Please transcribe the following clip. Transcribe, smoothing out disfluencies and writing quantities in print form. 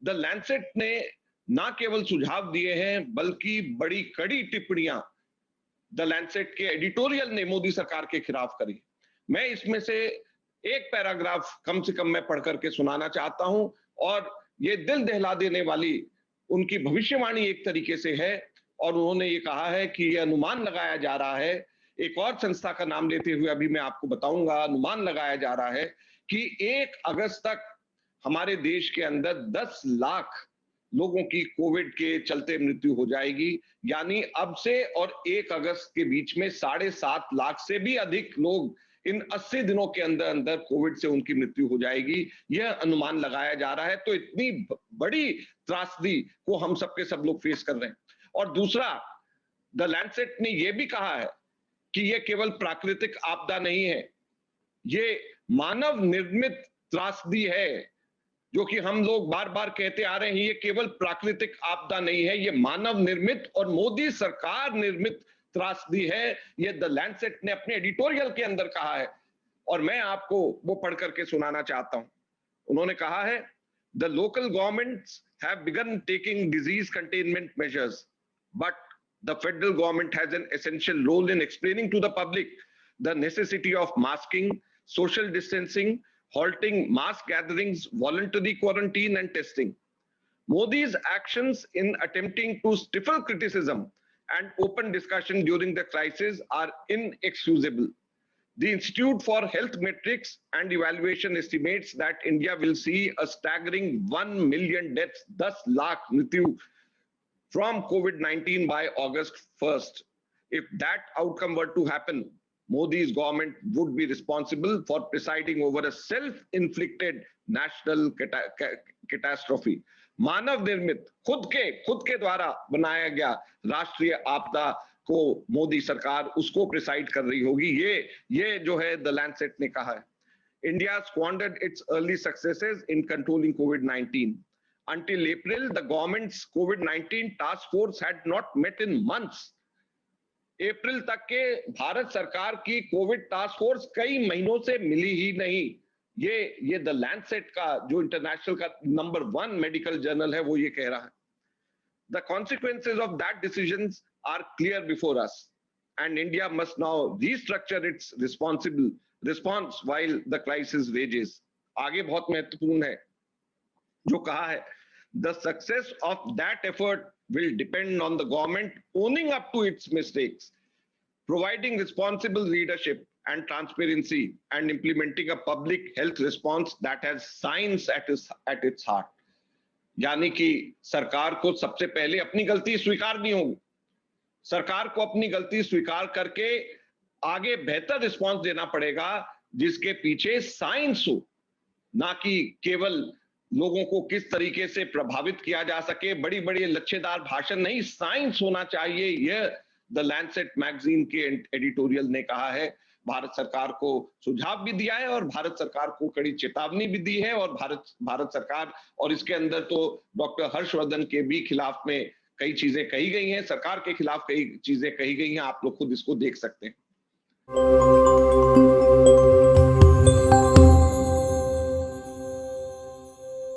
The Lancet ने ना केवल सुझाव दिए हैं बल्कि बड़ी कड़ी टिप्पणियां द लैंसेट के एडिटोरियल ने मोदी सरकार के खिलाफ करी। मैं इसमें से एक पैराग्राफ कम से कम मैं पढ़ करके सुनाना चाहता हूं, और ये दिल दहला देने वाली उनकी भविष्यवाणी एक तरीके से है। और उन्होंने ये कहा है कि यह अनुमान लगाया जा रहा है, एक और संस्था का नाम लेते हुए अभी मैं आपको बताऊंगा, अनुमान लगाया जा रहा है कि 1 अगस्त तक हमारे देश के अंदर 10 लाख लोगों की कोविड के चलते मृत्यु हो जाएगी। यानी अब से और 1 अगस्त के बीच में 7.5 लाख से भी अधिक लोग इन 80 दिनों के अंदर अंदर कोविड से उनकी मृत्यु हो जाएगी, यह अनुमान लगाया जा रहा है। तो इतनी बड़ी त्रासदी को हम सबके सब लोग फेस कर रहे हैं। और दूसरा, द लैंसेट ने यह भी कहा है कि यह केवल प्राकृतिक आपदा नहीं है, ये मानव निर्मित त्रासदी है, जो कि हम लोग बार बार कहते आ रहे हैं। ये केवल प्राकृतिक आपदा नहीं है, ये मानव निर्मित और मोदी सरकार निर्मित त्रासदी है। ये द लैंसेट ने अपने एडिटोरियल के अंदर कहा है, और मैं आपको वो पढ़ करके सुनाना चाहता हूं। उन्होंने कहा है, the local governments have begun taking disease containment measures, but the federal government has an essential role in explaining to the public the necessity of masking, social distancing, halting mass gatherings, voluntary quarantine and testing. Modi's actions in attempting to stifle criticism and open discussion during the crisis are inexcusable. The Institute for Health Metrics and Evaluation estimates that India will see a staggering 1 million deaths, 10 lakh mrityu from COVID-19 by August 1st. If that outcome were to happen, Modi's government would be responsible for presiding over a self-inflicted national catastrophe. मानव निर्मित, खुद के द्वारा बनाया गया राष्ट्रीय आपदा को मोदी सरकार उसको प्रिसाइड कर रही होगी। ये जो है द लैंसेट ने कहा है। India squandered its early successes in controlling COVID-19. Until April, the government's COVID-19 task force had not met in months. अप्रैल तक के भारत सरकार की कोविड टास्क फोर्स कई महीनों से मिली ही नहीं। ये द लैंसेट का जो इंटरनेशनल का नंबर 1 मेडिकल जर्नल है, वो ये कह रहा है। The consequences of that decisions are clear before us and India must now restructure its response while the crisis rages. आगे बहुत महत्वपूर्ण है जो कहा है, the success of that effort will depend on the government owning up to its mistakes, providing responsible leadership and transparency, and implementing a public health response that has science at its heart. यानी कि सरकार को सबसे पहले अपनी गलती स्वीकारनी होगी। सरकार को अपनी गलती स्वीकार करके आगे बेहतर रिस्पॉन्स देना पड़ेगा, जिसके पीछे साइंस हो, ना कि केवल लोगों को किस तरीके से प्रभावित किया जा सके, बड़ी बड़ी लच्छेदार भाषण नहीं, साइंस होना चाहिए। यह द लैंसेट मैगजीन के एडिटोरियल ने कहा है। भारत सरकार को सुझाव भी दिया है और भारत सरकार को कड़ी चेतावनी भी दी है। और भारत सरकार, और इसके अंदर तो डॉक्टर हर्षवर्धन के भी खिलाफ में कई चीजें कही गई हैं, सरकार के खिलाफ कई चीजें कही गई हैं। आप लोग खुद इसको देख सकते हैं।